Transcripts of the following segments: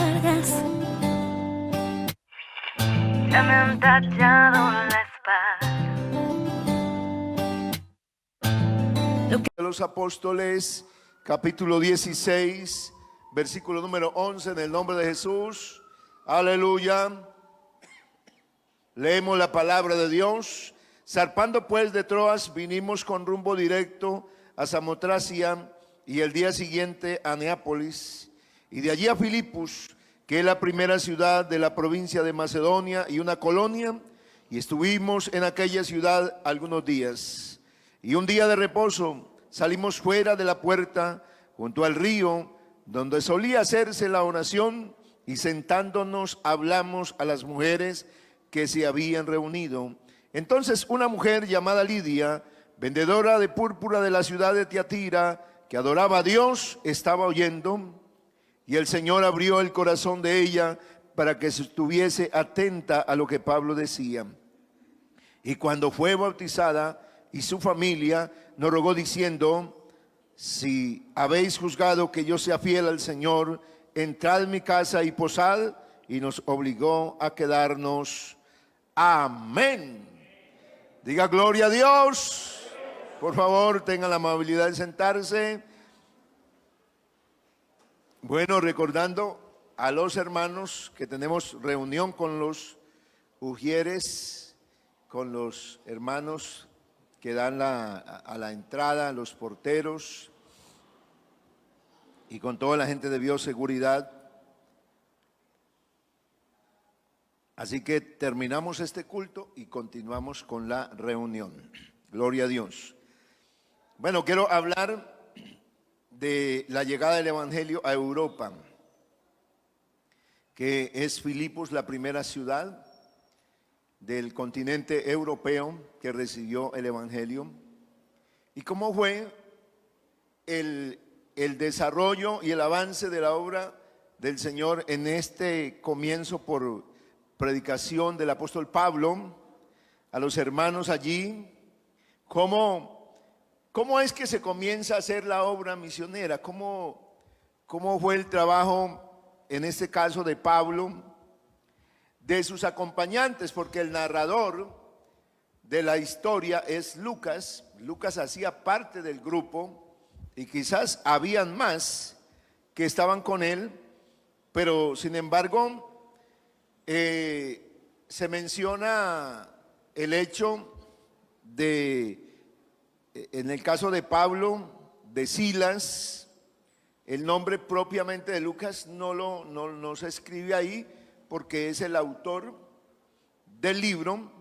cargas ya me han tallado la espalda. De los Apóstoles, capítulo 16, versículo número 11, en el nombre de Jesús. Aleluya. Leemos la palabra de Dios. Zarpando pues de Troas, vinimos con rumbo directo a Samotracia y el día siguiente a Neápolis, y de allí a Filipos, que es la primera ciudad de la provincia de Macedonia y una colonia, y estuvimos en aquella ciudad algunos días. Y un día de reposo salimos fuera de la puerta junto al río donde solía hacerse la oración, y sentándonos hablamos a las mujeres que se habían reunido. Entonces una mujer llamada Lidia, vendedora de púrpura de la ciudad de Tiatira, que adoraba a Dios, estaba oyendo, y el Señor abrió el corazón de ella para que estuviese atenta a lo que Pablo decía. Y cuando fue bautizada y su familia, nos rogó diciendo: si habéis juzgado que yo sea fiel al Señor, entrad en mi casa y posad, y nos obligó a quedarnos. Amén. Diga gloria a Dios. Por favor, tengan la amabilidad de sentarse. Bueno, recordando a los hermanos que tenemos reunión con los ujieres, con los hermanos que dan a la entrada, los porteros, y con toda la gente de bioseguridad. Así que terminamos este culto y continuamos con la reunión. Gloria a Dios. Bueno, quiero hablar de la llegada del Evangelio a Europa, que es Filipos, la primera ciudad del continente europeo que recibió el Evangelio, y cómo fue el desarrollo y el avance de la obra del Señor en este comienzo por predicación del apóstol Pablo a los hermanos allí. ¿Cómo es que se comienza a hacer la obra misionera? ¿Cómo fue el trabajo, en este caso de Pablo, de sus acompañantes? Porque el narrador de la historia es Lucas. Lucas hacía parte del grupo y quizás habían más que estaban con él, pero sin embargo se menciona el hecho de, en el caso de Pablo, de Silas. El nombre propiamente de Lucas no se escribe ahí, porque es el autor del libro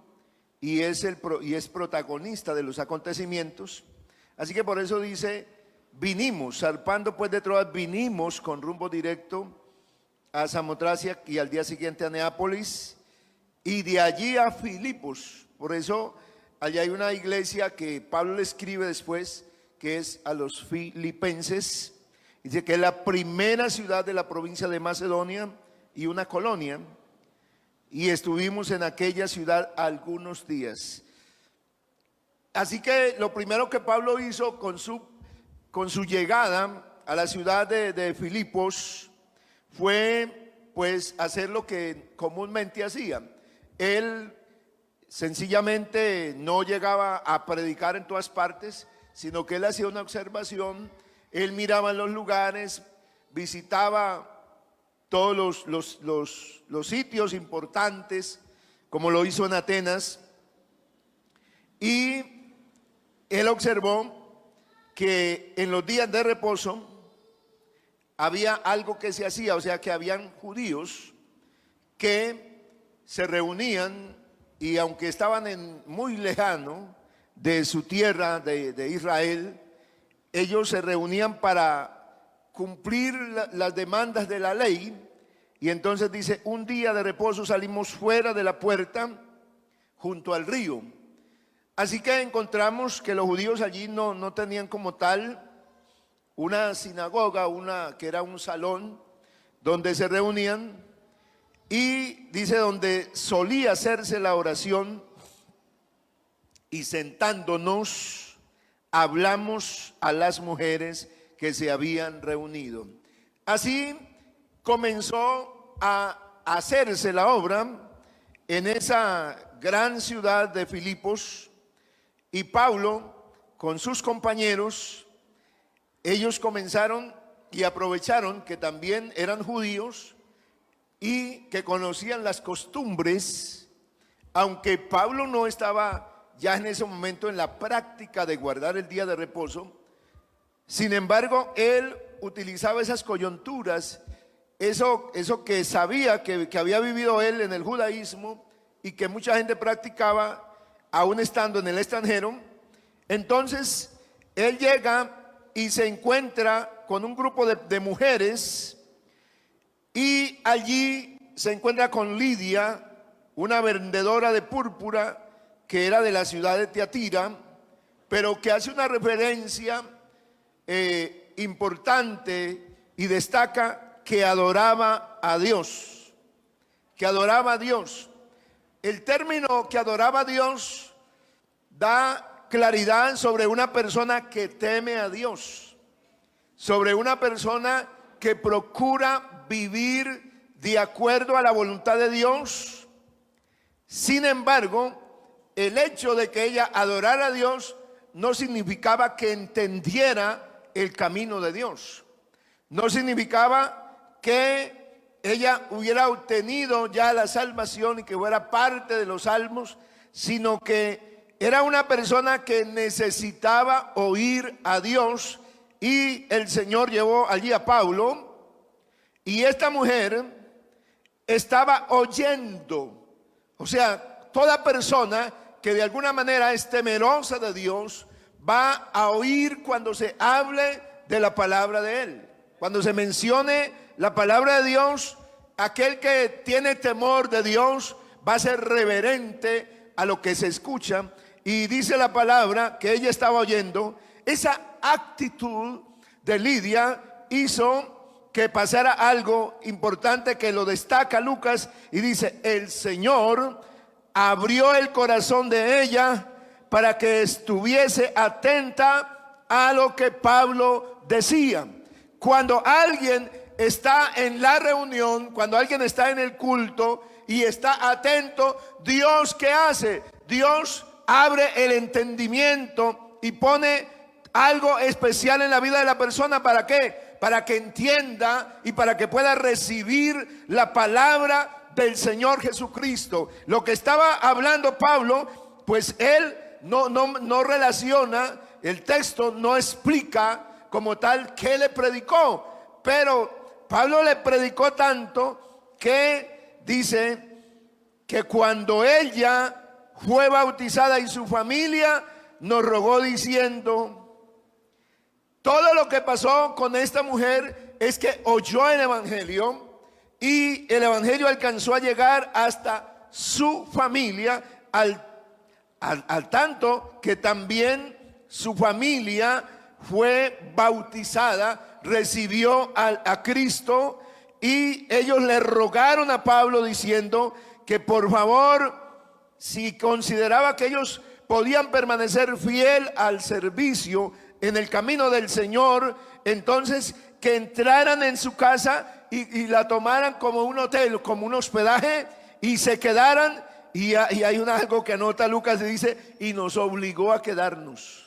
y es protagonista de los acontecimientos. Así que por eso dice: vinimos, zarpando pues de Troas, vinimos con rumbo directo a Samotracia y al día siguiente a Neápolis, y de allí a Filipos. Por eso allá hay una iglesia que Pablo le escribe después, que es a los filipenses. Dice que es la primera ciudad de la provincia de Macedonia y una colonia, y estuvimos en aquella ciudad algunos días. Así que lo primero que Pablo hizo con su llegada a la ciudad de Filipos fue pues hacer lo que comúnmente hacía. Él sencillamente no llegaba a predicar en todas partes, sino que él hacía una observación. Él miraba los lugares, visitaba todos los sitios importantes, como lo hizo en Atenas, y él observó que en los días de reposo había algo que se hacía, o sea que habían judíos que se reunían, y aunque estaban muy lejano de su tierra de Israel, ellos se reunían para cumplir las demandas de la ley. Y entonces dice: un día de reposo salimos fuera de la puerta junto al río. Así que encontramos que los judíos allí no tenían como tal una sinagoga, que era un salón donde se reunían, y dice donde solía hacerse la oración, y sentándonos hablamos a las mujeres que se habían reunido. Así comenzó a hacerse la obra en esa gran ciudad de Filipos, y Pablo con sus compañeros, ellos comenzaron y aprovecharon que también eran judíos y que conocían las costumbres, aunque Pablo no estaba ya en ese momento en la práctica de guardar el día de reposo. Sin embargo, él utilizaba esas coyunturas, eso que sabía que había vivido él en el judaísmo y que mucha gente practicaba aún estando en el extranjero. Entonces él llega y se encuentra con un grupo de mujeres, y allí se encuentra con Lidia, una vendedora de púrpura que era de la ciudad de Tiatira, pero que hace una referencia importante y destaca que adoraba a Dios, que adoraba a Dios. El término que adoraba a Dios da claridad sobre una persona que teme a Dios, sobre una persona que procura vivir de acuerdo a la voluntad de Dios. Sin embargo, el hecho de que ella adorara a Dios no significaba que entendiera el camino de Dios. No significaba que ella hubiera obtenido ya la salvación y que fuera parte de los salmos, sino que era una persona que necesitaba oír a Dios, y el Señor llevó allí a Pablo, y esta mujer estaba oyendo. O sea, toda persona que de alguna manera es temerosa de Dios va a oír cuando se hable de la palabra de Él. Cuando se mencione la palabra de Dios, aquel que tiene temor de Dios va a ser reverente a lo que se escucha. Y dice la palabra que ella estaba oyendo. Esa actitud de Lidia hizo que pasara algo importante que lo destaca Lucas, y dice: el Señor abrió el corazón de ella para que estuviese atenta a lo que Pablo decía. Cuando alguien está en la reunión, cuando alguien está en el culto y está atento, Dios, ¿qué hace? Dios abre el entendimiento y pone algo especial en la vida de la persona. ¿Para qué? Para que entienda y para que pueda recibir la palabra del Señor Jesucristo. Lo que estaba hablando Pablo, pues él no relaciona, el texto no explica como tal qué le predicó, pero Pablo le predicó tanto que dice que cuando ella fue bautizada y su familia, nos rogó diciendo. Todo lo que pasó con esta mujer es que oyó el evangelio, y el evangelio alcanzó a llegar hasta su familia, al tanto que también su familia fue bautizada, recibió a Cristo, y ellos le rogaron a Pablo diciendo que por favor, si consideraba que ellos podían permanecer fiel al servicio en el camino del Señor, entonces que entraran en su casa y la tomaran como un hotel, como un hospedaje, y se quedaran. Y hay algo que anota Lucas, y dice: y nos obligó a quedarnos.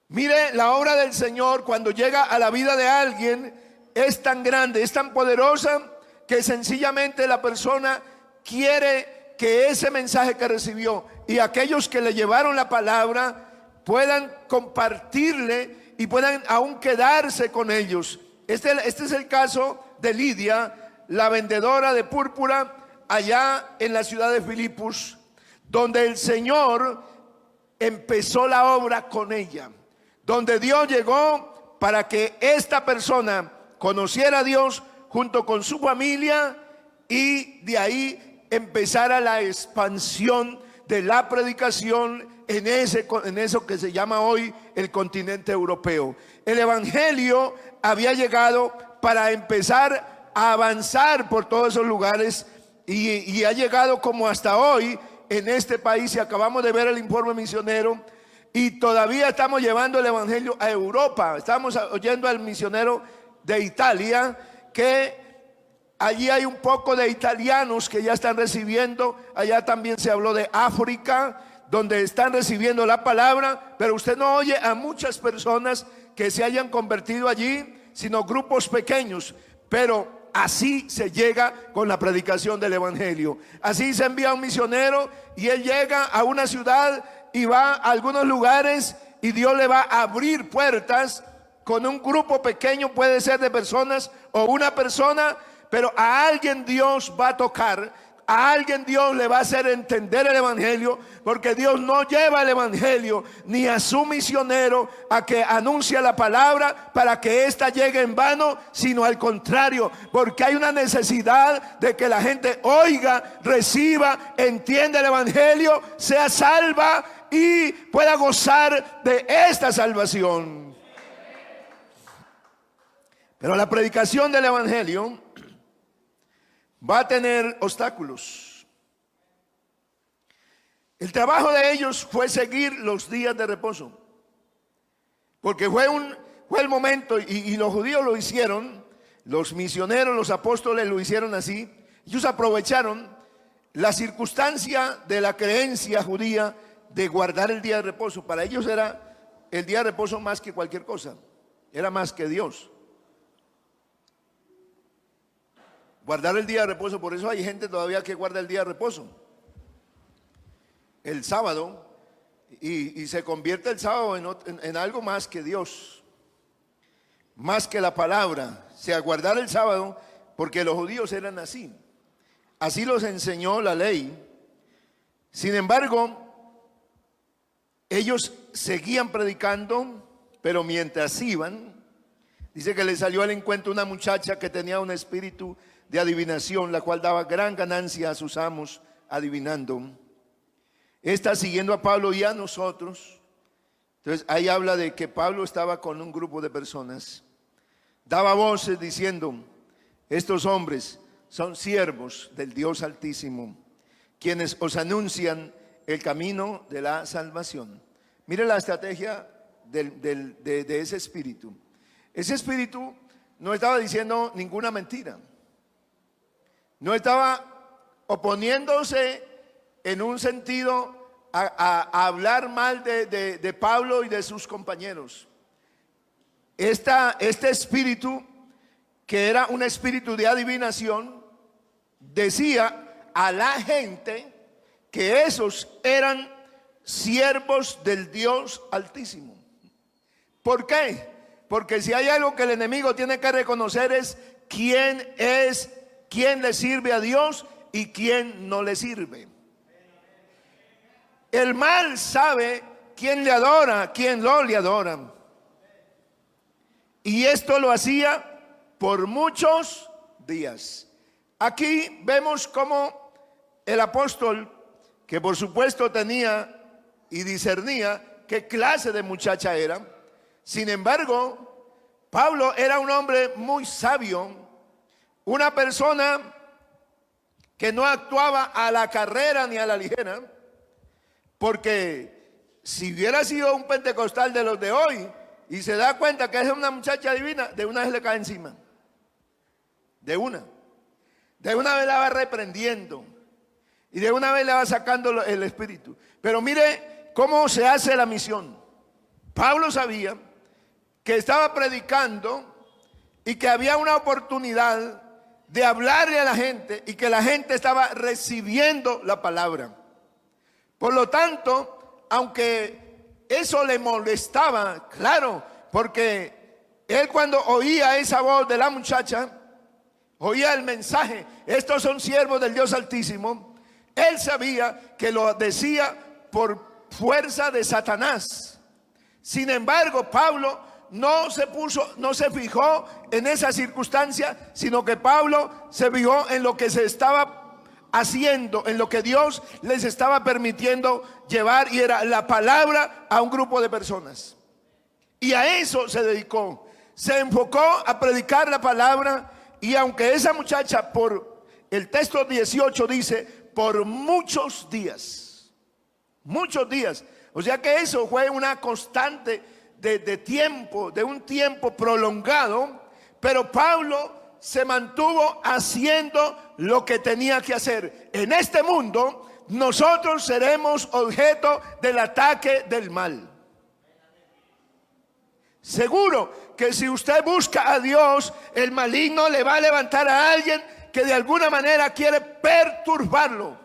Mire, la obra del Señor cuando llega a la vida de alguien es tan grande, es tan poderosa, que sencillamente la persona quiere que ese mensaje que recibió y aquellos que le llevaron la palabra puedan compartirle y puedan aún quedarse con ellos. Este es el caso de Lidia, la vendedora de púrpura allá en la ciudad de Filipos, donde el Señor empezó la obra con ella, donde Dios llegó para que esta persona conociera a Dios junto con su familia, y de ahí empezara la expansión de la predicación en eso que se llama hoy el continente europeo. El evangelio había llegado para empezar a avanzar por todos esos lugares, y ha llegado como hasta hoy en este país. Y acabamos de ver el informe misionero, y todavía estamos llevando el evangelio a Europa. Estamos oyendo al misionero de Italia que Allí hay un poco de italianos que ya están recibiendo. Allá también se habló de África, donde están recibiendo la palabra, pero usted no oye a muchas personas que se hayan convertido allí, sino grupos pequeños. Pero así se llega con la predicación del evangelio. Así se envía un misionero y él llega a una ciudad y va a algunos lugares y Dios le va a abrir puertas con un grupo pequeño, puede ser de personas o una persona, pero a alguien Dios va a tocar, a alguien Dios le va a hacer entender el evangelio, porque Dios no lleva el evangelio ni a su misionero a que anuncie la palabra para que ésta llegue en vano, sino al contrario, porque hay una necesidad de que la gente oiga, reciba, entienda el evangelio, sea salva y pueda gozar de esta salvación. Pero la predicación del evangelio va a tener obstáculos. El trabajo de ellos fue seguir los días de reposo, porque fue el momento, y los judíos lo hicieron, los misioneros, los apóstoles lo hicieron así. Ellos aprovecharon la circunstancia de la creencia judía de guardar el día de reposo. Para ellos era el día de reposo más que cualquier cosa, era más que Dios. Guardar el día de reposo, por eso hay gente todavía que guarda el día de reposo, el sábado, y se convierte el sábado en algo más que Dios, más que la palabra. O sea, guardar el sábado, porque los judíos eran así, así los enseñó la ley. Sin embargo, ellos seguían predicando, pero mientras iban, dice que les salió al encuentro una muchacha que tenía un espíritu de adivinación, la cual daba gran ganancia a sus amos adivinando. Esta, siguiendo a Pablo y a nosotros, entonces ahí habla de que Pablo estaba con un grupo de personas, daba voces diciendo: estos hombres son siervos del Dios Altísimo, quienes os anuncian el camino de la salvación. Mire la estrategia de ese espíritu. Ese espíritu no estaba diciendo ninguna mentira, no estaba oponiéndose en un sentido a hablar mal de Pablo y de sus compañeros. Este espíritu, que era un espíritu de adivinación, decía a la gente que esos eran siervos del Dios Altísimo. ¿Por qué? Porque si hay algo que el enemigo tiene que reconocer es quién le sirve a Dios y quién no le sirve. El mal sabe quién le adora, quién no le adora. Y esto lo hacía por muchos días. Aquí vemos cómo el apóstol, que por supuesto tenía y discernía qué clase de muchacha era, sin embargo, Pablo era un hombre muy sabio, una persona que no actuaba a la carrera ni a la ligera, porque si hubiera sido un pentecostal de los de hoy y se da cuenta que es una muchacha divina, de una vez le cae encima, de una vez la va reprendiendo y de una vez le va sacando el espíritu. Pero mire cómo se hace la misión. Pablo sabía que estaba predicando y que había una oportunidad de hablarle a la gente y que la gente estaba recibiendo la palabra. Por lo tanto, aunque eso le molestaba, claro, porque él, cuando oía esa voz de la muchacha, oía el mensaje: estos son siervos del Dios Altísimo, él sabía que lo decía por fuerza de Satanás. Sin embargo, Pablo no se fijó en esa circunstancia, sino que Pablo se fijó en lo que se estaba haciendo, en lo que Dios les estaba permitiendo llevar, y era la palabra a un grupo de personas. Y a eso se dedicó, se enfocó a predicar la palabra. Y aunque esa muchacha, por el texto 18 dice, por muchos días, o sea que eso fue una constante de tiempo, de un tiempo prolongado. Pero Pablo se mantuvo haciendo lo que tenía que hacer. En este mundo nosotros seremos objeto del ataque del mal. Seguro que si usted busca a Dios, el maligno le va a levantar a alguien que de alguna manera quiere perturbarlo.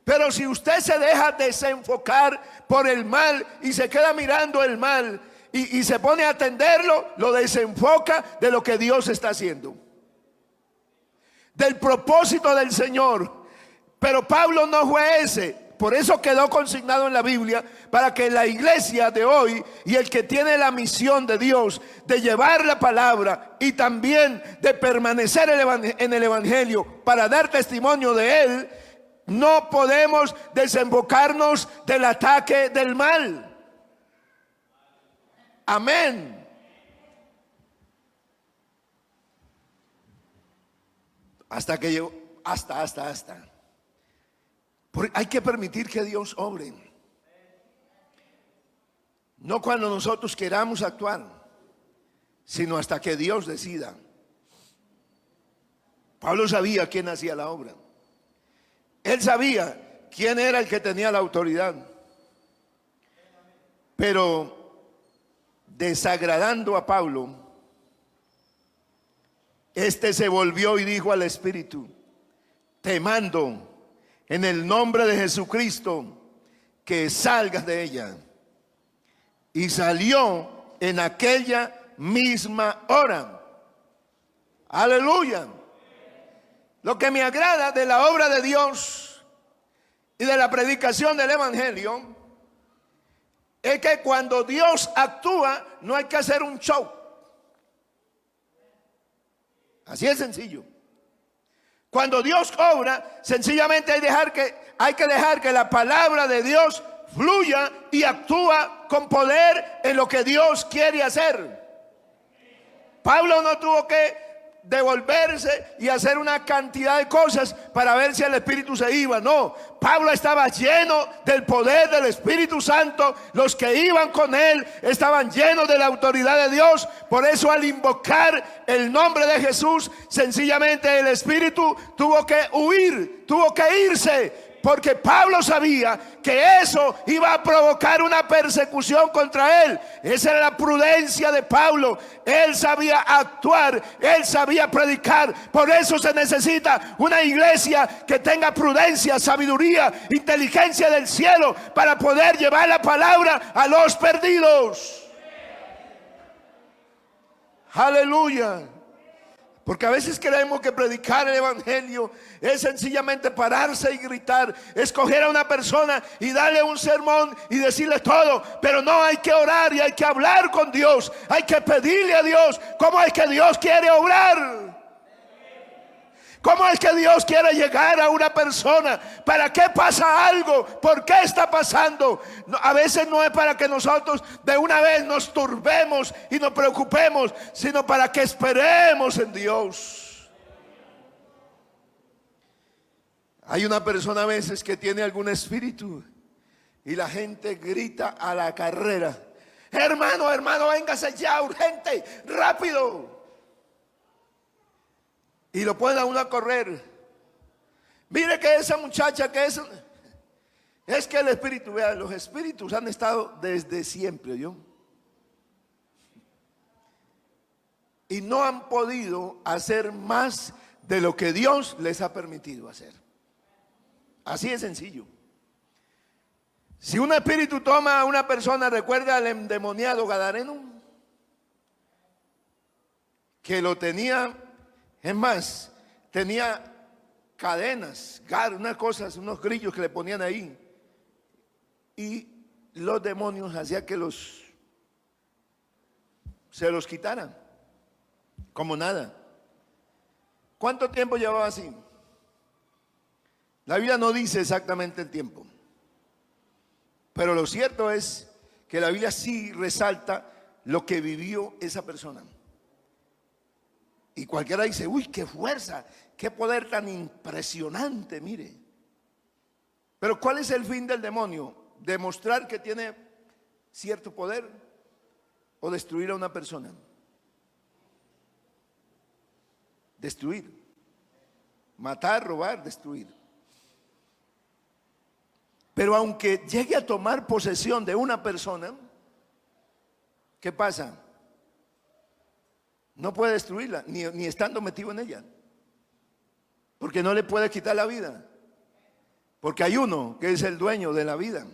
Pero si usted se deja desenfocar por el mal y se queda mirando el mal y se pone a atenderlo, lo desenfoca de lo que Dios está haciendo, del propósito del Señor. Pero Pablo no fue ese. Por eso quedó consignado en la Biblia, para que la iglesia de hoy y el que tiene la misión de Dios de llevar la palabra y también de permanecer en el Evangelio para dar testimonio de él, no podemos desembocarnos del ataque del mal. Amén. Hasta que llegó, hasta. Hay que permitir que Dios obre. No cuando nosotros queramos actuar, sino hasta que Dios decida. Pablo sabía quién hacía la obra. Él sabía quién era el que tenía la autoridad. Pero desagradando a Pablo, este se volvió y dijo al Espíritu: te mando en el nombre de Jesucristo que salgas de ella. Y salió en aquella misma hora. Aleluya. Lo que me agrada de la obra de Dios y de la predicación del Evangelio es que cuando Dios actúa no hay que hacer un show. Así es sencillo. Cuando Dios obra, sencillamente hay que dejar que la palabra de Dios fluya y actúa con poder en lo que Dios quiere hacer. Pablo no tuvo que devolverse y hacer una cantidad de cosas para ver si el Espíritu se iba. No, Pablo estaba lleno del poder del Espíritu Santo. Los que iban con él estaban llenos de la autoridad de Dios. Por eso al invocar el nombre de Jesús, sencillamente el Espíritu tuvo que huir, tuvo que irse. Porque Pablo sabía que eso iba a provocar una persecución contra él. Esa era la prudencia de Pablo. Él sabía actuar, él sabía predicar. Por eso se necesita una iglesia que tenga prudencia, sabiduría, inteligencia del cielo para poder llevar la palabra a los perdidos. Aleluya. Porque a veces creemos que predicar el Evangelio es sencillamente pararse y gritar, escoger a una persona y darle un sermón y decirle todo. Pero no, hay que orar y hay que hablar con Dios. Hay que pedirle a Dios cómo es que Dios quiere obrar. ¿Cómo es que Dios quiere llegar a una persona? ¿Para qué pasa algo? ¿Por qué está pasando? No, a veces no es para que nosotros de una vez nos turbemos y nos preocupemos, sino para que esperemos en Dios. Hay una persona a veces que tiene algún espíritu y la gente grita a la carrera: hermano, véngase ya, urgente, rápido. Y lo ponen a uno a correr. Mire que esa muchacha que es que el espíritu, vea, los espíritus han estado desde siempre, ¿yo? Y no han podido hacer más de lo que Dios les ha permitido hacer. Así de sencillo. Si un espíritu toma a una persona, recuerda al endemoniado gadareno, que lo tenía. Es más, tenía cadenas, unas cosas, unos grillos que le ponían ahí. Y los demonios hacían que se los quitaran, como nada. ¿Cuánto tiempo llevaba así? La Biblia no dice exactamente el tiempo. Pero lo cierto es que la Biblia sí resalta lo que vivió esa persona. Y cualquiera dice: uy, qué fuerza, qué poder tan impresionante, mire. Pero ¿cuál es el fin del demonio? ¿Demostrar que tiene cierto poder o destruir a una persona? destruir. Matar, robar, destruir. Pero aunque llegue a tomar posesión de una persona, ¿qué pasa? No puede destruirla, ni estando metido en ella. Porque no le puede quitar la vida. Porque hay uno que es el dueño de la vida.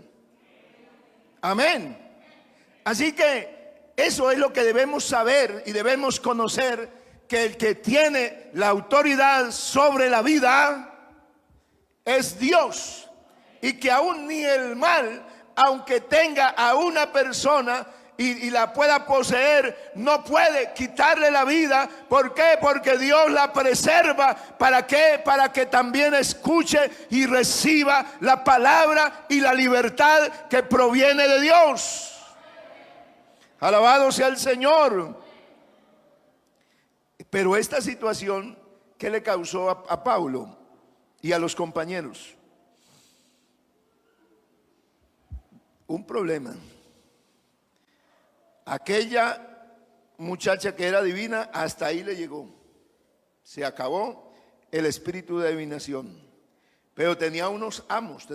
Amén. Así que eso es lo que debemos saber y debemos conocer, que el que tiene la autoridad sobre la vida es Dios. Y que aún ni el mal, aunque tenga a una persona y la pueda poseer, no puede quitarle la vida. ¿Por qué? Porque Dios la preserva. ¿Para qué? Para que también escuche y reciba la palabra y la libertad que proviene de Dios. Alabado sea el Señor. Pero esta situación, ¿qué le causó a Pablo y a los compañeros? Un problema. Aquella muchacha que era divina, hasta ahí le llegó. Se acabó el espíritu de adivinación. Pero tenía unos amos,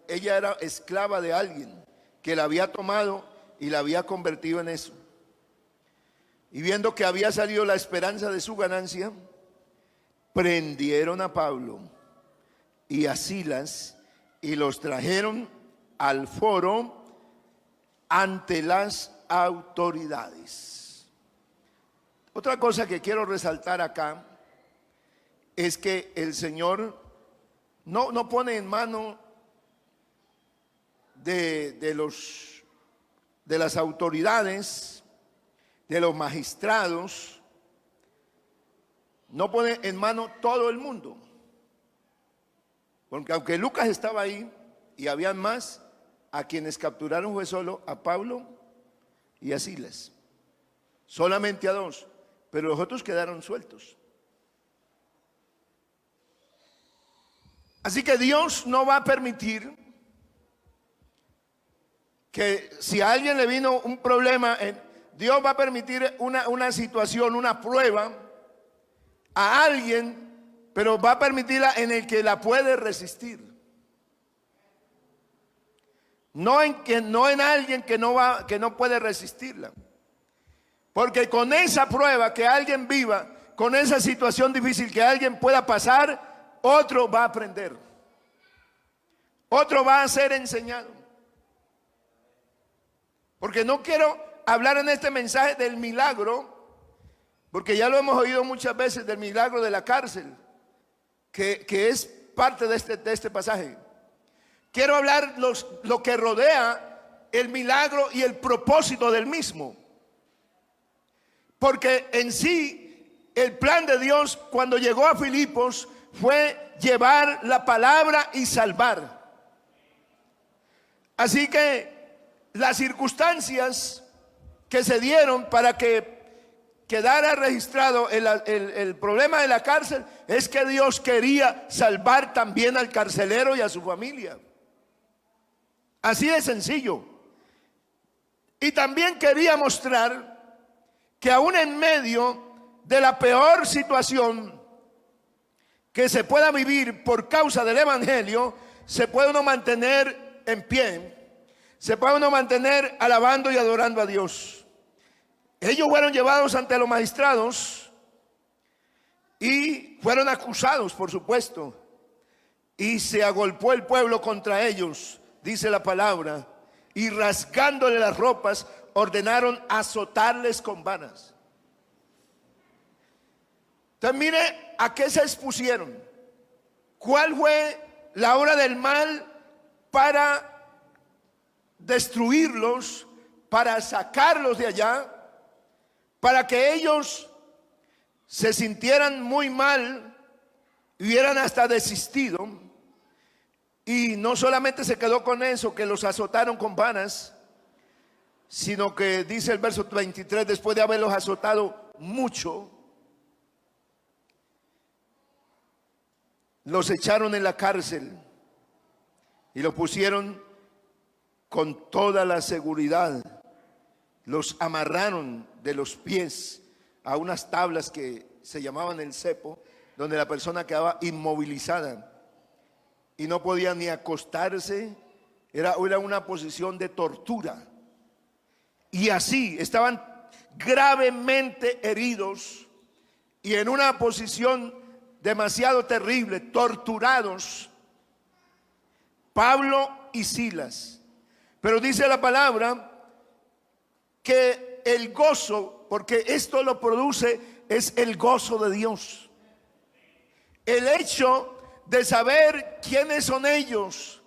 ella era esclava de alguien que la había tomado y la había convertido en eso. Y viendo que había salido la esperanza de su ganancia, prendieron a Pablo y a Silas y los trajeron al foro ante las autoridades. Otra cosa que quiero resaltar acá es que el Señor no pone en mano de las autoridades, de los magistrados, no pone en mano todo el mundo. Porque aunque Lucas estaba ahí y habían más, a quienes capturaron fue solo a Pablo y a Silas. Solamente a dos, pero los otros quedaron sueltos. Así que Dios no va a permitir que si a alguien le vino un problema, Dios va a permitir una situación, una prueba a alguien, pero va a permitirla en el que la puede resistir. No en alguien que no puede resistirla. Porque con esa prueba que alguien viva, con esa situación difícil que alguien pueda pasar, otro va a aprender. Otro va a ser enseñado. Porque no quiero hablar en este mensaje del milagro, porque ya lo hemos oído muchas veces, del milagro de la cárcel, que es parte de este pasaje. Quiero hablar lo que rodea el milagro y el propósito del mismo. Porque en sí, el plan de Dios cuando llegó a Filipos fue llevar la palabra y salvar. Así que las circunstancias que se dieron para que quedara registrado el problema de la cárcel es que Dios quería salvar también al carcelero y a su familia. Así de sencillo. Y también quería mostrar que aún en medio de la peor situación que se pueda vivir por causa del evangelio, se puede uno mantener en pie, se puede uno mantener alabando y adorando a Dios. Ellos fueron llevados ante los magistrados y fueron acusados, por supuesto, y se agolpó el pueblo contra ellos, dice la palabra, y rasgándole las ropas ordenaron azotarles con varas. Entonces mire a qué se expusieron. ¿Cuál fue la obra del mal para destruirlos, para sacarlos de allá, para que ellos se sintieran muy mal y hubieran hasta desistido? Y no solamente se quedó con eso, que los azotaron con varas, sino que dice el verso 23, después de haberlos azotado mucho, los echaron en la cárcel y los pusieron con toda la seguridad. Los amarraron de los pies a unas tablas que se llamaban el cepo, donde la persona quedaba inmovilizada y no podía ni acostarse, era una posición de tortura. Y así estaban gravemente heridos y en una posición demasiado terrible, torturados, Pablo y Silas. Pero dice la palabra que el gozo, porque esto lo produce, es el gozo de Dios. El hecho de saber quiénes son ellos,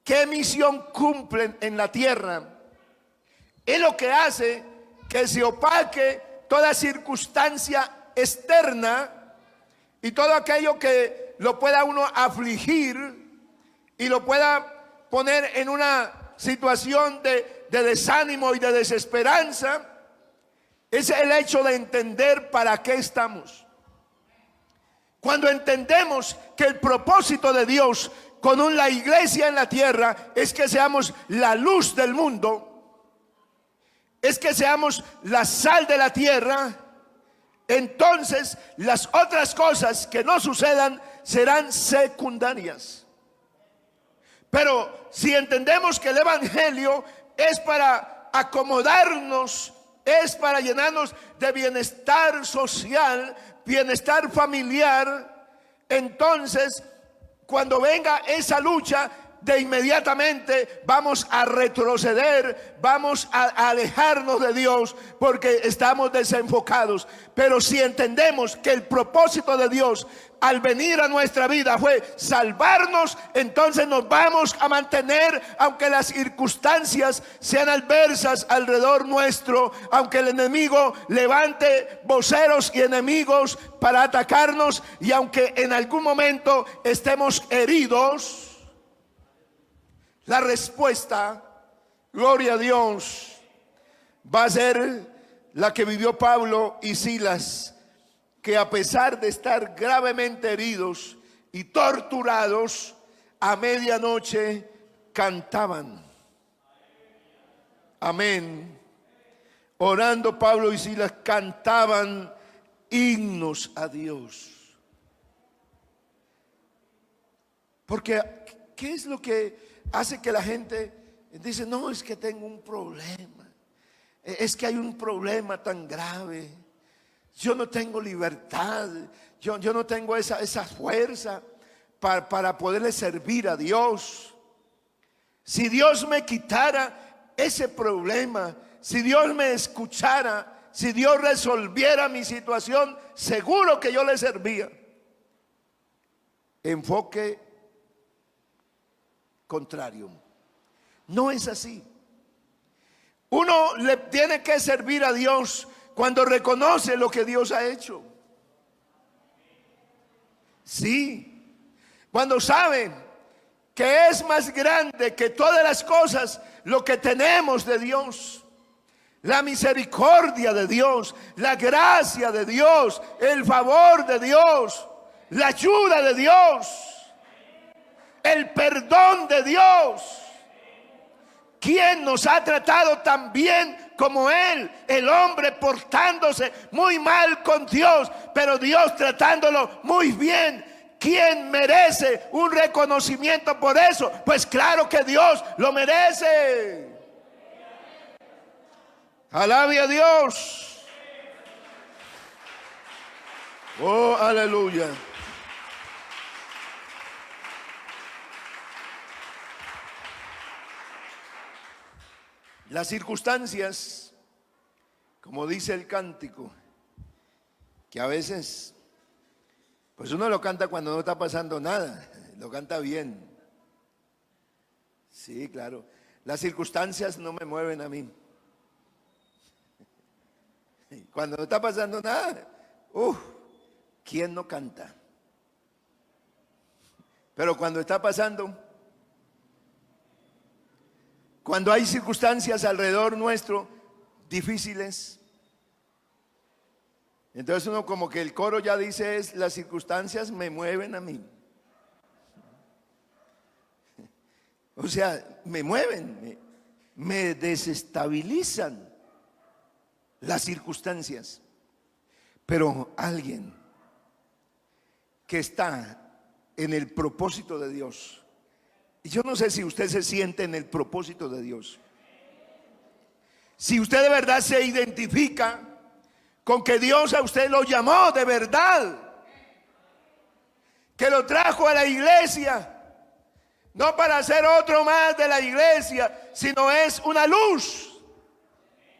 qué misión cumplen en la tierra, es lo que hace que se opaque toda circunstancia externa y todo aquello que lo pueda uno afligir y lo pueda poner en una situación de desánimo y de desesperanza. Es el hecho de entender para qué estamos. Cuando entendemos que el propósito de Dios con la iglesia en la tierra es que seamos la luz del mundo, es que seamos la sal de la tierra, entonces las otras cosas que no sucedan serán secundarias. Pero si entendemos que el evangelio es para acomodarnos, es para llenarnos de bienestar social, bienestar familiar, entonces cuando venga esa lucha, de inmediatamente vamos a retroceder, vamos a alejarnos de Dios porque estamos desenfocados. Pero si entendemos que el propósito de Dios al venir a nuestra vida fue salvarnos, entonces nos vamos a mantener, aunque las circunstancias sean adversas alrededor nuestro, aunque el enemigo levante voceros y enemigos para atacarnos, y aunque en algún momento estemos heridos, la respuesta, gloria a Dios, va a ser la que vivió Pablo y Silas, que a pesar de estar gravemente heridos y torturados, a medianoche cantaban. Amén. Orando, Pablo y Silas cantaban himnos a Dios. Porque ¿qué es lo que hace que la gente dice: no, es que tengo un problema, es que hay un problema tan grave, yo no tengo libertad, yo no tengo esa fuerza para poderle servir a Dios? Si Dios me quitara ese problema, si Dios me escuchara, si Dios resolviera mi situación, seguro que yo le servía. Enfoque contrario. No es así. Uno le tiene que servir a Dios cuando reconoce lo que Dios ha hecho. Sí, cuando sabe que es más grande que todas las cosas lo que tenemos de Dios, la misericordia de Dios, la gracia de Dios, el favor de Dios, la ayuda de Dios, el perdón de Dios. ¿Quién nos ha tratado tan bien como Él? El hombre portándose muy mal con Dios, pero Dios tratándolo muy bien. ¿Quién merece un reconocimiento por eso? Pues claro que Dios lo merece. Alabe a Dios. Oh, aleluya. Las circunstancias, como dice el cántico, que a veces, pues uno lo canta cuando no está pasando nada, lo canta bien. Sí, claro. Las circunstancias no me mueven a mí. Cuando no está pasando nada, ¿quién no canta? Pero cuando está pasando, cuando hay circunstancias alrededor nuestro difíciles, entonces uno como que el coro ya dice es: las circunstancias me mueven a mí. O sea, me mueven, me desestabilizan las circunstancias. Pero alguien que está en el propósito de Dios, y yo no sé si usted se siente en el propósito de Dios, si usted de verdad se identifica con que Dios a usted lo llamó de verdad, que lo trajo a la iglesia, no para ser otro más de la iglesia, sino es una luz.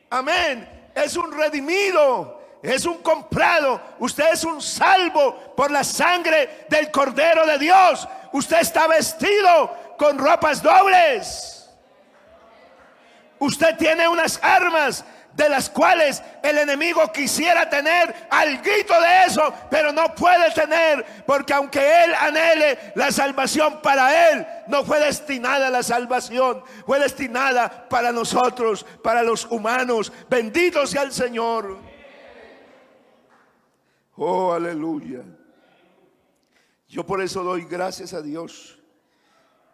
Amén. Es un redimido, es un comprado. Usted es un salvo por la sangre del Cordero de Dios. Usted está vestido con ropas dobles. Usted tiene unas armas de las cuales el enemigo quisiera tener alguito de eso, pero no puede tener, porque aunque él anhele la salvación, para él no fue destinada la salvación, fue destinada para nosotros, para los humanos. Bendito sea el Señor. Oh, aleluya. Yo por eso doy gracias a Dios,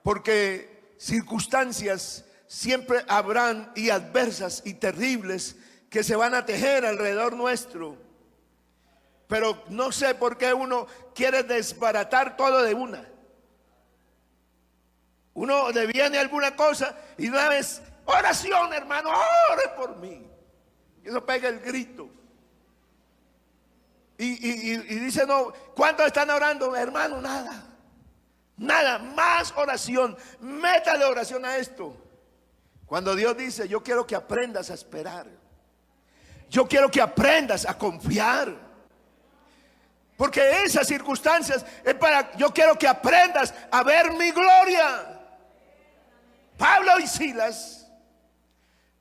porque circunstancias siempre habrán, y adversas y terribles, que se van a tejer alrededor nuestro. Pero no sé por qué uno quiere desbaratar todo de una. Uno deviene alguna cosa y una vez, oración, hermano, ore por mí. Y eso pega el grito. Y dice, no, ¿cuántos están orando? Hermano, nada. Nada, más oración. Métale oración a esto. Cuando Dios dice, yo quiero que aprendas a esperar, yo quiero que aprendas a confiar, porque esas circunstancias es para, yo quiero que aprendas a ver mi gloria. Pablo y Silas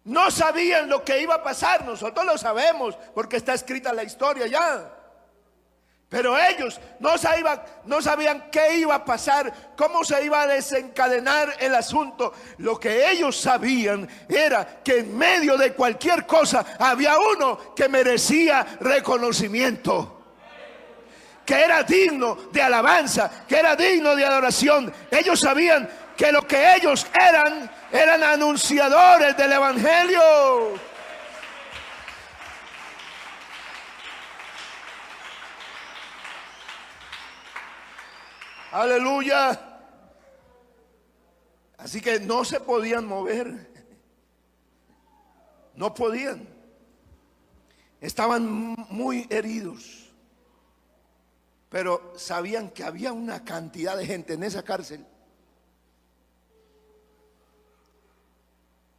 no sabían lo que iba a pasar. Nosotros lo sabemos porque está escrita la historia ya. Pero ellos no sabían qué iba a pasar, cómo se iba a desencadenar el asunto. Lo que ellos sabían era que en medio de cualquier cosa había uno que merecía reconocimiento, que era digno de alabanza, que era digno de adoración. Ellos sabían que lo que ellos eran anunciadores del evangelio. Aleluya. Así que no se podían mover. No podían. Estaban muy heridos. Pero sabían que había una cantidad de gente en esa cárcel.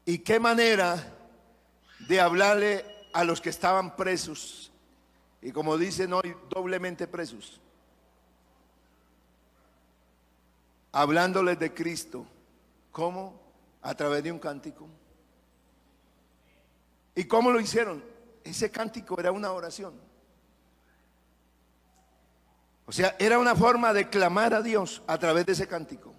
Y qué manera de hablarle a los que estaban presos. Y como dicen hoy, doblemente presos. Hablándoles de Cristo. ¿Cómo? A través de un cántico. ¿Y cómo lo hicieron? Ese cántico era una oración. O sea, era una forma de clamar a Dios a través de ese cántico.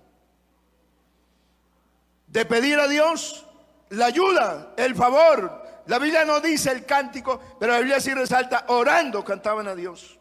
De pedir a Dios la ayuda, el favor. La Biblia no dice el cántico, pero la Biblia sí resalta, orando cantaban a Dios.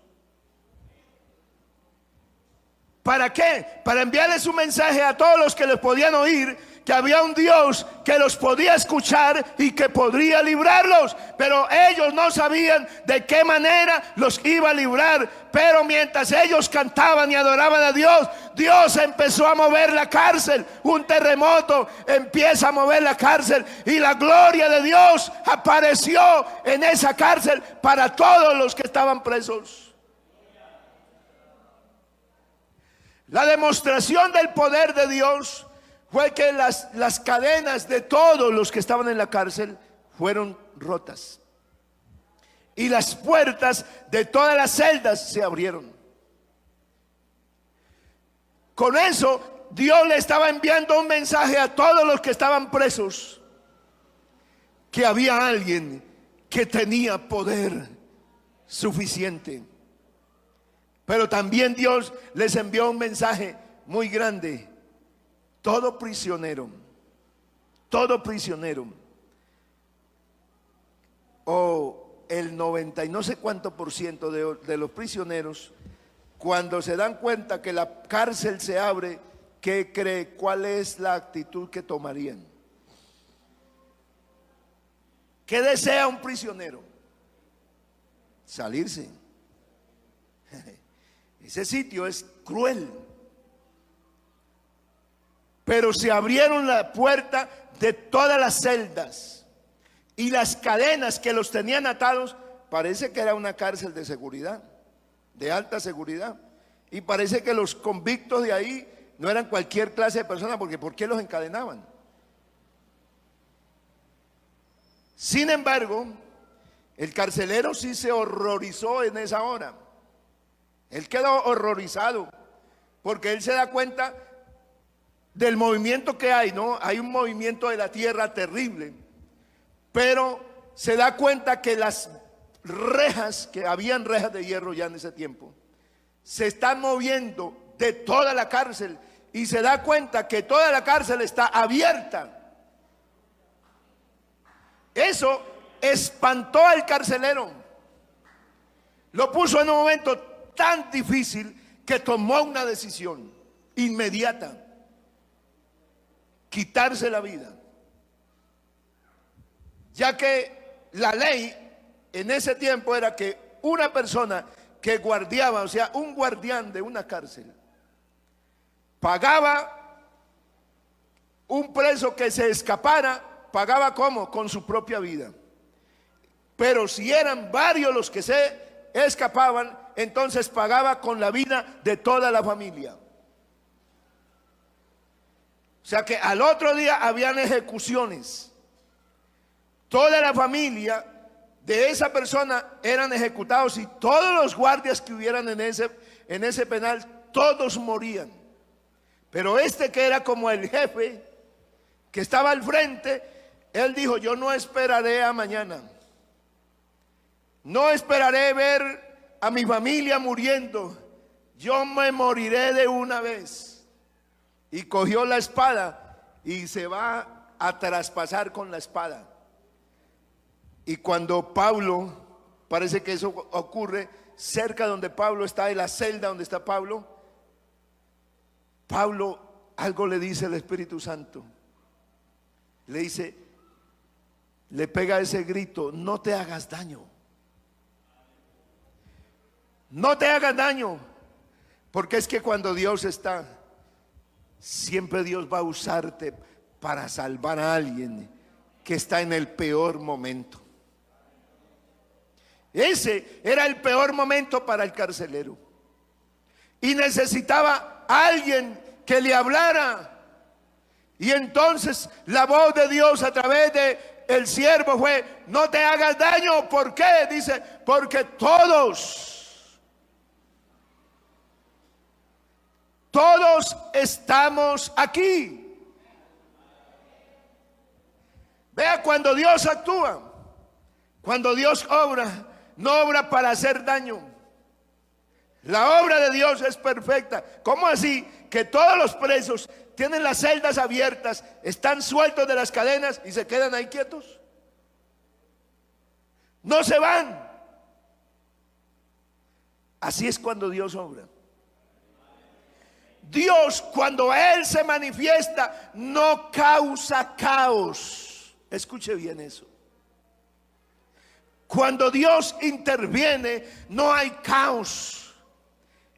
¿Para qué? Para enviarles un mensaje a todos los que les podían oír, que había un Dios que los podía escuchar y que podría librarlos. Pero ellos no sabían de qué manera los iba a librar. Pero mientras ellos cantaban y adoraban a Dios, Dios empezó a mover la cárcel. Un terremoto empieza a mover la cárcel y la gloria de Dios apareció en esa cárcel para todos los que estaban presos. La demostración del poder de Dios fue que las cadenas de todos los que estaban en la cárcel fueron rotas. Y las puertas de todas las celdas se abrieron. Con eso, Dios le estaba enviando un mensaje a todos los que estaban presos, que había alguien que tenía poder suficiente. Pero también Dios les envió un mensaje muy grande. Todo prisionero, o el 90 y no sé cuánto por ciento de los prisioneros, cuando se dan cuenta que la cárcel se abre, ¿qué cree? ¿Cuál es la actitud que tomarían? ¿Qué desea un prisionero? Salirse. Ese sitio es cruel. Pero se abrieron la puerta de todas las celdas y las cadenas que los tenían atados. Parece que era una cárcel de seguridad, de alta seguridad. Y parece que los convictos de ahí no eran cualquier clase de personas, porque ¿por qué los encadenaban? Sin embargo, el carcelero sí se horrorizó en esa hora. Él quedó horrorizado, porque él se da cuenta del movimiento que hay, ¿no? Hay un movimiento de la tierra terrible, pero se da cuenta que las rejas, que habían rejas de hierro ya en ese tiempo, se están moviendo de toda la cárcel, y se da cuenta que toda la cárcel está abierta. Eso espantó al carcelero, lo puso en un momento tan difícil que tomó una decisión inmediata: quitarse la vida, ya que la ley en ese tiempo era que una persona que guardiaba, o sea, un guardián de una cárcel, pagaba un preso que se escapara. Pagaba ¿cómo? Con su propia vida. Pero si eran varios los que se escapaban, entonces pagaba con la vida de toda la familia. O sea que al otro día habían ejecuciones. Toda la familia de esa persona eran ejecutados, y todos los guardias que hubieran en ese penal, todos morían. Pero este, que era como el jefe, que estaba al frente, él dijo: yo no esperaré a mañana, no esperaré ver a mi familia muriendo, yo me moriré de una vez. Y cogió la espada y se va a traspasar con la espada. Y cuando Pablo, parece que eso ocurre cerca donde Pablo está, en la celda donde está Pablo, algo le dice el Espíritu Santo. Le dice, le pega ese grito: no te hagas daño, no te hagas daño. Porque es que cuando Dios está, siempre Dios va a usarte para salvar a alguien que está en el peor momento. Ese era el peor momento para el carcelero, y necesitaba a alguien que le hablara. Y entonces la voz de Dios a través de el siervo fue: no te hagas daño. ¿Por qué? Dice: porque todos estamos aquí. Vea, cuando Dios actúa, cuando Dios obra, no obra para hacer daño. La obra de Dios es perfecta. ¿Cómo así que todos los presos tienen las celdas abiertas, están sueltos de las cadenas y se quedan ahí quietos? No se van. Así es cuando Dios obra. Dios, cuando Él se manifiesta, no causa caos. Escuche bien eso. Cuando Dios interviene, no hay caos.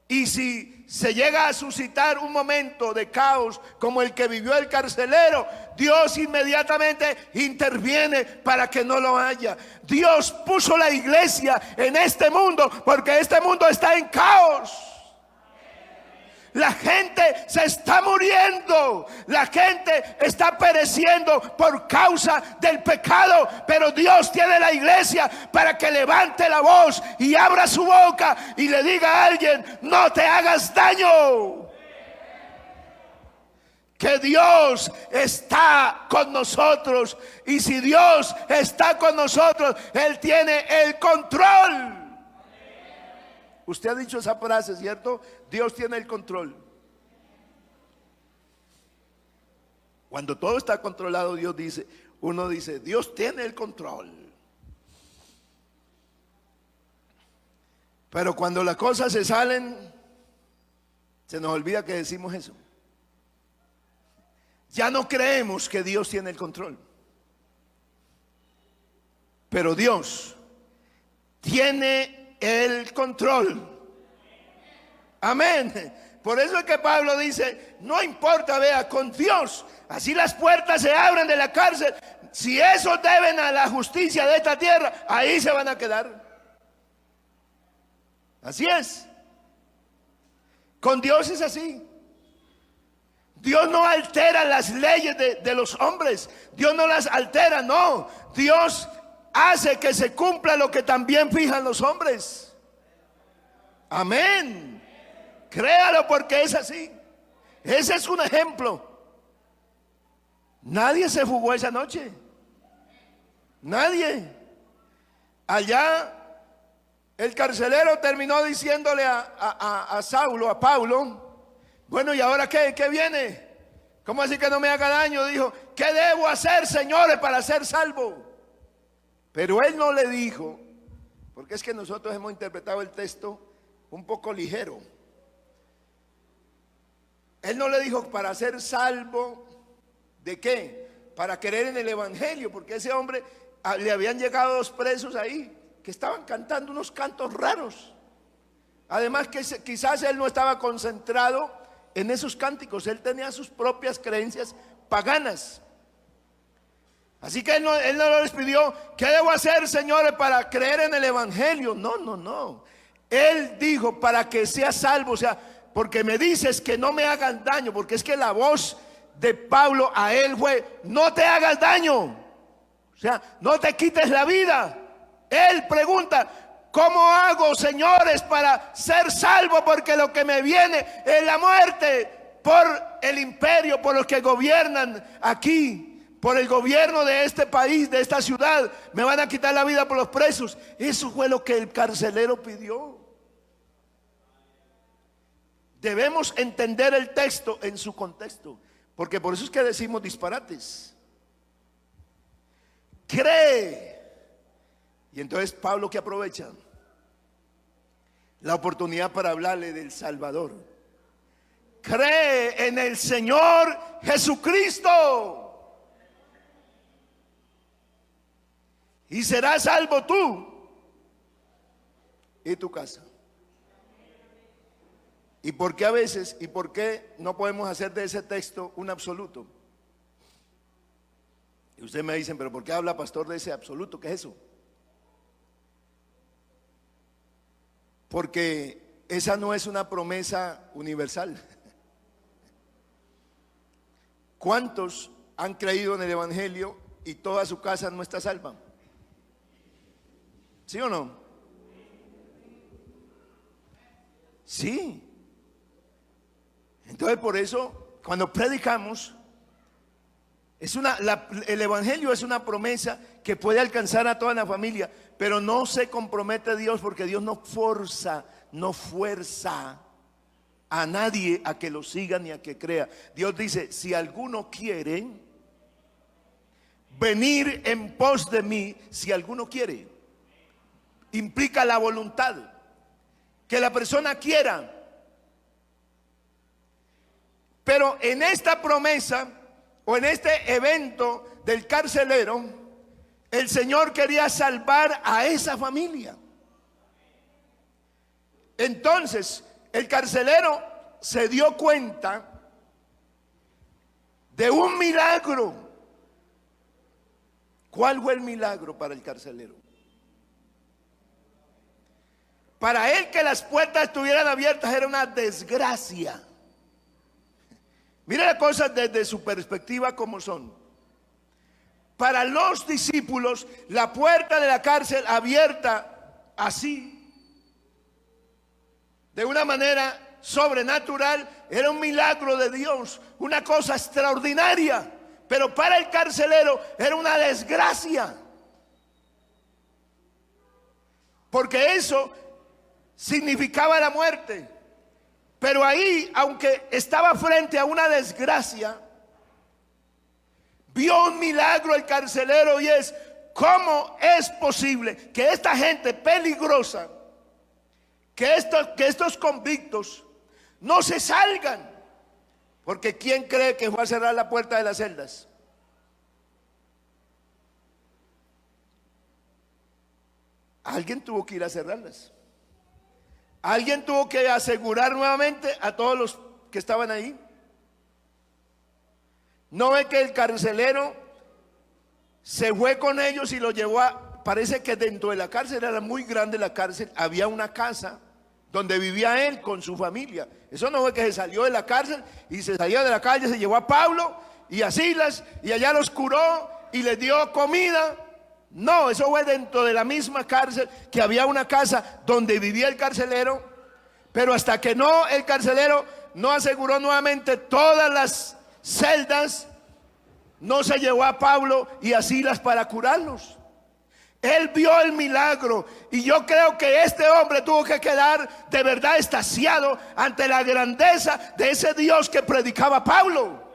Y si se llega a suscitar un momento de caos como el que vivió el carcelero, Dios inmediatamente interviene para que no lo haya. Dios puso la iglesia en este mundo porque este mundo está en caos. La gente se está muriendo, la gente está pereciendo por causa del pecado, pero Dios tiene la iglesia para que levante la voz y abra su boca y le diga a alguien: no te hagas daño. Que Dios está con nosotros, y si Dios está con nosotros, Él tiene el control. Usted ha dicho esa frase, ¿cierto? Dios tiene el control. Cuando todo está controlado, uno dice, Dios tiene el control. Pero cuando las cosas se salen, se nos olvida que decimos eso. Ya no creemos que Dios tiene el control. Pero Dios tiene el control. Amén. Por eso es que Pablo dice, no importa, vea, con Dios, así las puertas se abren de la cárcel. Si esos deben a la justicia de esta tierra, ahí se van a quedar. Así es. Con Dios es así. Dios no altera las leyes de los hombres. Dios no las altera, no. Dios hace que se cumpla lo que también fijan los hombres. Amén. Créalo porque es así. Ese es un ejemplo. Nadie se fugó esa noche. Nadie. Allá el carcelero terminó diciéndole a Saulo, a Pablo, bueno, ¿y ahora qué? ¿Qué viene? ¿Cómo así que no me haga daño? Dijo, ¿qué debo hacer, señores, para ser salvo? Pero él no le dijo, porque es que nosotros hemos interpretado el texto un poco ligero. Él no le dijo para ser salvo, ¿de qué? Para creer en el evangelio, porque ese hombre le habían llegado 2 presos ahí que estaban cantando unos cantos raros. Además que quizás él no estaba concentrado en esos cánticos, él tenía sus propias creencias paganas. Así que él no les pidió, ¿qué debo hacer, señores, para creer en el evangelio? No. Él dijo, para que sea salvo, o sea, porque me dices que no me hagan daño, porque es que la voz de Pablo a él fue, no te hagas daño, o sea, no te quites la vida. Él pregunta, ¿cómo hago, señores, para ser salvo? Porque lo que me viene es la muerte por el imperio, por los que gobiernan aquí, por el gobierno de este país, de esta ciudad. Me van a quitar la vida por los presos. Eso fue lo que el carcelero pidió. Debemos entender el texto en su contexto, porque por eso es que decimos disparates. Cree. Y entonces Pablo, ¿qué aprovecha? La oportunidad para hablarle del Salvador. Cree en el Señor Jesucristo y serás salvo tú y tu casa. ¿Y por qué a veces, y por qué no podemos hacer de ese texto un absoluto? Y ustedes me dicen, pero ¿por qué habla pastor de ese absoluto? ¿Qué es eso? Porque esa no es una promesa universal. ¿Cuántos han creído en el evangelio y toda su casa no está salva? ¿Sí o no? Sí. Entonces por eso cuando predicamos el evangelio es una promesa que puede alcanzar a toda la familia, pero no se compromete Dios, porque Dios no fuerza a nadie a que lo siga ni a que crea. Dios dice, si alguno quiere venir en pos de mí, si alguno quiere, implica la voluntad, que la persona quiera. Pero en esta promesa o en este evento del carcelero, el Señor quería salvar a esa familia. Entonces el carcelero se dio cuenta de un milagro. ¿Cuál fue el milagro para el carcelero? Para él, que las puertas estuvieran abiertas era una desgracia. Mira las cosas desde su perspectiva como son. Para los discípulos, la puerta de la cárcel abierta así, de una manera sobrenatural, era un milagro de Dios, una cosa extraordinaria. Pero para el carcelero era una desgracia, porque eso significaba la muerte. Pero ahí, aunque estaba frente a una desgracia, vio un milagro el carcelero, y es: ¿cómo es posible que esta gente peligrosa, que estos convictos no se salgan? Porque ¿quién cree que fue a cerrar la puerta de las celdas? Alguien tuvo que ir a cerrarlas. Alguien tuvo que asegurar nuevamente a todos los que estaban ahí. ¿No ve que el carcelero se fue con ellos y lo llevó a... Parece que dentro de la cárcel, era muy grande la cárcel, había una casa donde vivía él con su familia. Eso no fue que se salió de la cárcel y se salió de la calle, se llevó a Pablo y a Silas y allá los curó y les dio comida. No, eso fue dentro de la misma cárcel, que había una casa donde vivía el carcelero. Pero hasta que no, el carcelero no aseguró nuevamente todas las celdas, no se llevó a Pablo y a Silas para curarlos. Él vio el milagro y yo creo que este hombre tuvo que quedar de verdad extasiado ante la grandeza de ese Dios que predicaba Pablo.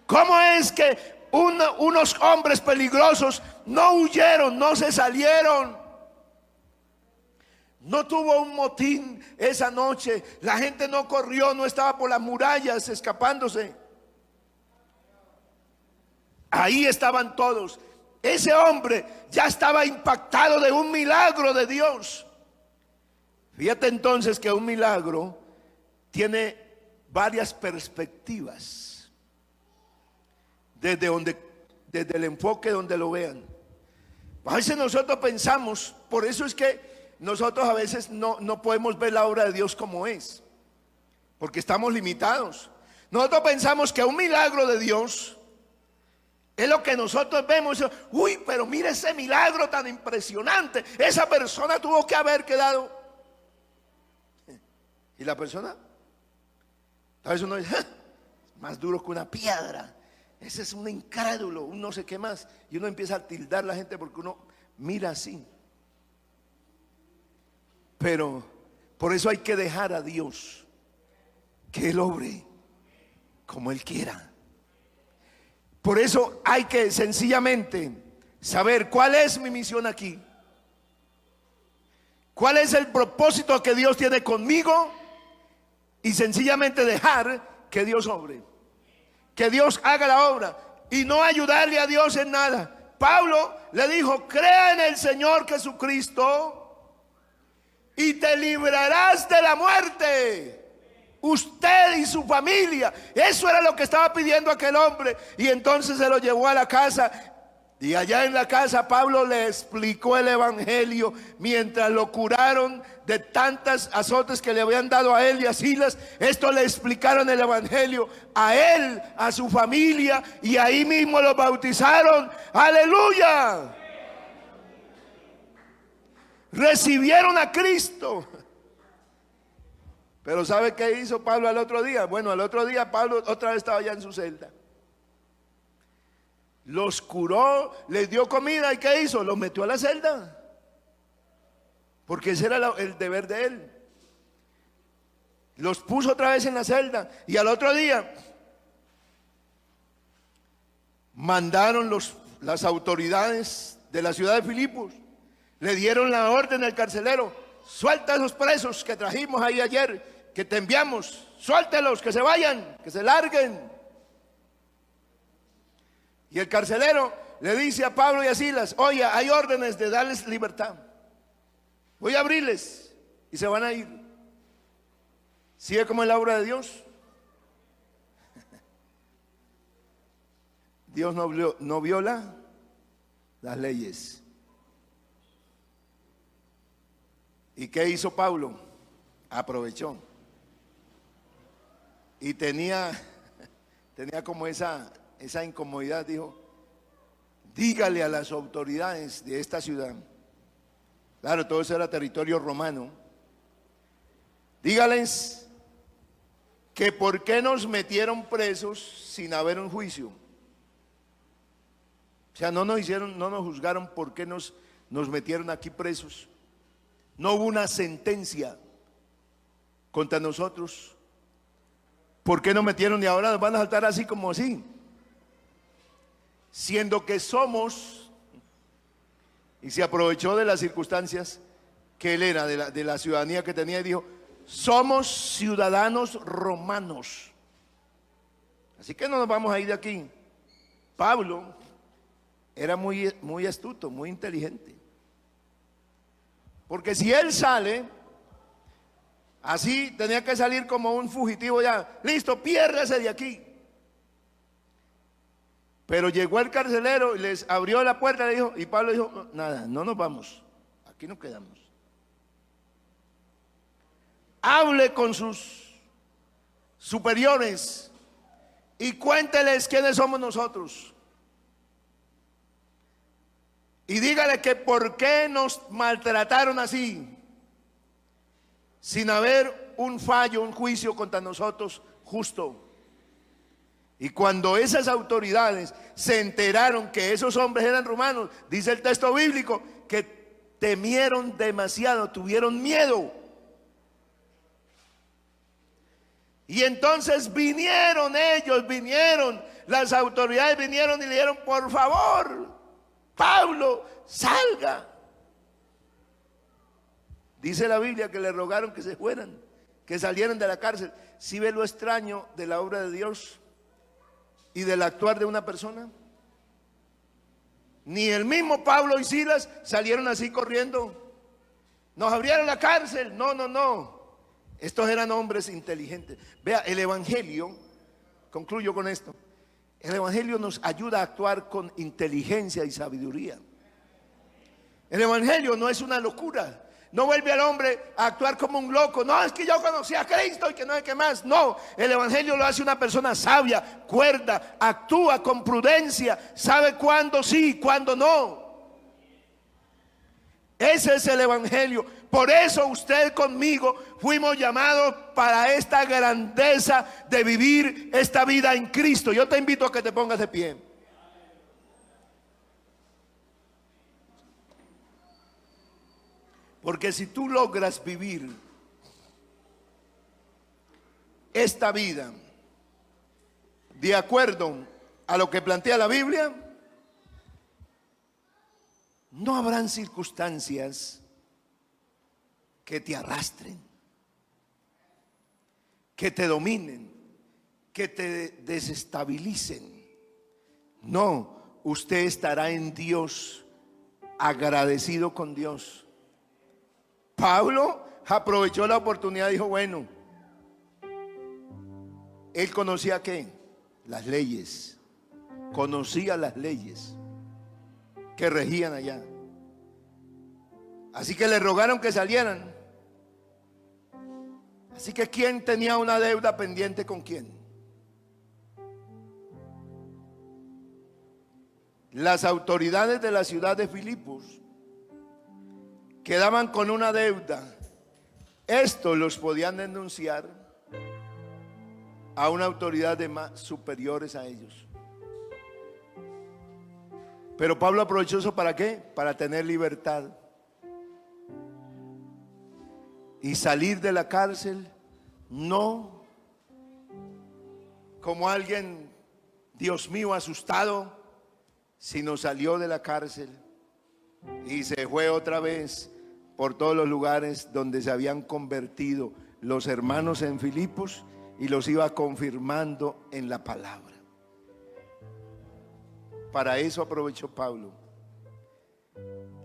¿Cómo es que unos hombres peligrosos no huyeron, no se salieron? No tuvo un motín esa noche, la gente no corrió, no estaba por las murallas escapándose. Ahí estaban todos. Ese hombre ya estaba impactado de un milagro de Dios. Fíjate entonces que un milagro tiene varias perspectivas, desde el enfoque donde lo vean. A veces nosotros pensamos, por eso es que nosotros a veces no podemos ver la obra de Dios como es, porque estamos limitados. Nosotros pensamos que un milagro de Dios es lo que nosotros vemos. Uy, pero mira ese milagro tan impresionante. Esa persona tuvo que haber quedado. Y la persona, a veces uno dice, más duro que una piedra. Ese es un incrédulo, un no sé qué más. Y uno empieza a tildar a la gente porque uno mira así. Pero por eso hay que dejar a Dios que Él obre como Él quiera. Por eso hay que sencillamente saber cuál es mi misión aquí, cuál es el propósito que Dios tiene conmigo, y sencillamente dejar que Dios obre, que Dios haga la obra y no ayudarle a Dios en nada. Pablo le dijo: crea en el Señor Jesucristo y te librarás de la muerte, usted y su familia. Eso era lo que estaba pidiendo aquel hombre. Y entonces se lo llevó a la casa, y allá en la casa Pablo le explicó el evangelio mientras lo curaron de tantas azotes que le habían dado a él y a Silas. Esto le explicaron el evangelio a él, a su familia, y ahí mismo lo bautizaron. Aleluya. Recibieron a Cristo. Pero ¿sabe qué hizo Pablo al otro día? Bueno, al otro día Pablo otra vez estaba ya en su celda. Los curó, les dio comida, ¿y qué hizo? Los metió a la celda, porque ese era el deber de él. Los puso otra vez en la celda. Y al otro día mandaron las autoridades de la ciudad de Filipos, le dieron la orden al carcelero: suelta a esos presos que trajimos ahí ayer, que te enviamos, suéltelos, que se vayan, que se larguen. Y el carcelero le dice a Pablo y a Silas: oye, hay órdenes de darles libertad, voy a abrirles y se van a ir. ¿Sigue como es la obra de Dios? Dios no viola las leyes. ¿Y qué hizo Pablo? Aprovechó. Y tenía como esa incomodidad. Dijo: dígale a las autoridades de esta ciudad, claro, todo eso era territorio romano, dígales que por qué nos metieron presos sin haber un juicio. O sea, no nos juzgaron por qué nos metieron aquí presos. No hubo una sentencia contra nosotros. ¿Por qué nos metieron y ahora nos van a saltar así como así? Siendo que somos, y se aprovechó de las circunstancias que él era, de la ciudadanía que tenía, y dijo: somos ciudadanos romanos, así que no nos vamos a ir de aquí. Pablo era muy astuto, muy inteligente, porque si él sale Así tenía que salir como un fugitivo ya. Listo, piérdase de aquí. Pero llegó el carcelero y les abrió la puerta y le dijo, y Pablo dijo, nada, no nos vamos, aquí nos quedamos. Hable con sus superiores y cuénteles quiénes somos nosotros. Y dígale que por qué nos maltrataron así, sin haber un fallo, un juicio contra nosotros justo. Y cuando esas autoridades se enteraron que esos hombres eran romanos, dice el texto bíblico, que temieron demasiado, tuvieron miedo. Y entonces vinieron ellos, las autoridades vinieron y le dijeron, por favor, Pablo, salga. Dice la Biblia que le rogaron que se fueran, que salieran de la cárcel. ¿Sí ve lo extraño de la obra de Dios y del actuar de una persona? Ni el mismo Pablo y Silas salieron así corriendo. Nos abrieron la cárcel. No. Estos eran hombres inteligentes. Vea, el evangelio, concluyo con esto. El evangelio nos ayuda a actuar con inteligencia y sabiduría. El evangelio no es una locura. No vuelve al hombre a actuar como un loco. No, es que yo conocí a Cristo y que no hay que más. No, el evangelio lo hace una persona sabia, cuerda, actúa con prudencia, sabe cuándo sí, cuándo no. Ese es el evangelio. Por eso usted conmigo fuimos llamados para esta grandeza de vivir esta vida en Cristo. Yo te invito a que te pongas de pie. Porque si tú logras vivir esta vida de acuerdo a lo que plantea la Biblia, no habrán circunstancias que te arrastren, que te dominen, que te desestabilicen. No, usted estará en Dios, agradecido con Dios. Pablo aprovechó la oportunidad y dijo, bueno, él conocía ¿qué? Las leyes, conocía las leyes que regían allá. Así que le rogaron que salieran. Así que ¿quién tenía una deuda pendiente con quién? Las autoridades de la ciudad de Filipos quedaban con una deuda. Estos los podían denunciar a una autoridad de más superiores a ellos. Pero Pablo aprovechó eso ¿para qué? Para tener libertad y salir de la cárcel, no como alguien, Dios mío, asustado, sino salió de la cárcel y se fue otra vez por todos los lugares donde se habían convertido los hermanos en Filipos y los iba confirmando en la palabra. Para eso aprovechó Pablo.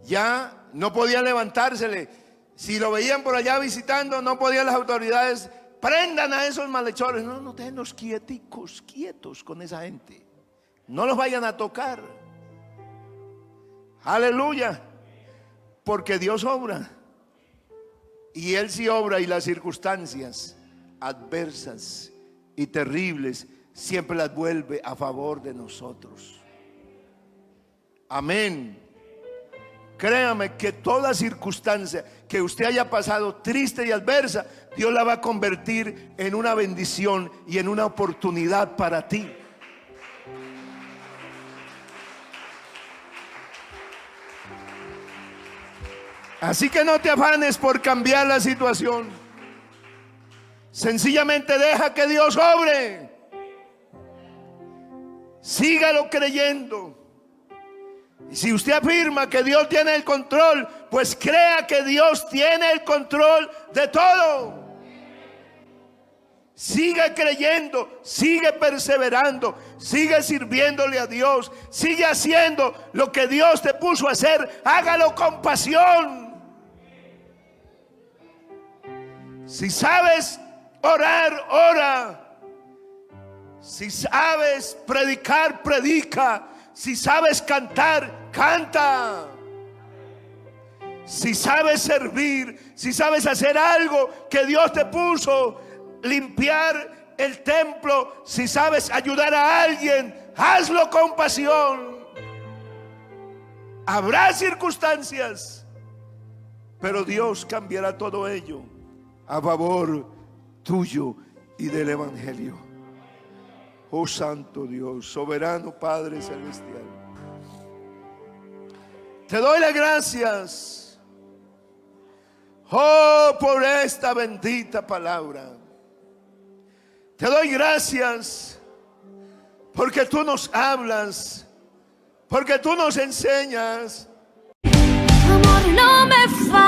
Ya no podía levantársele. Si lo veían por allá visitando, no podían las autoridades, prendan a esos malhechores. No, déjenos quietos con esa gente. No los vayan a tocar. Aleluya. Porque Dios obra. Y Él sí obra, y las circunstancias adversas y terribles siempre las vuelve a favor de nosotros. Amén. Créame que toda circunstancia que usted haya pasado triste y adversa, Dios la va a convertir en una bendición y en una oportunidad para ti. Así que no te afanes por cambiar la situación. Sencillamente deja que Dios obre. Sígalo creyendo. Y si usted afirma que Dios tiene el control, pues crea que Dios tiene el control de todo. Sigue creyendo, sigue perseverando, sigue sirviéndole a Dios, sigue haciendo lo que Dios te puso a hacer. Hágalo con pasión. Si sabes orar, ora. Si sabes predicar, predica. Si sabes cantar, canta. Si sabes servir, si sabes hacer algo que Dios te puso, limpiar el templo, si sabes ayudar a alguien, hazlo con pasión. Habrá circunstancias, pero Dios cambiará todo ello a favor tuyo y del Evangelio. Oh Santo Dios, soberano Padre Celestial, te doy las gracias, oh, por esta bendita palabra. Te doy gracias porque tú nos hablas, porque tú nos enseñas. Tu amor no me falla.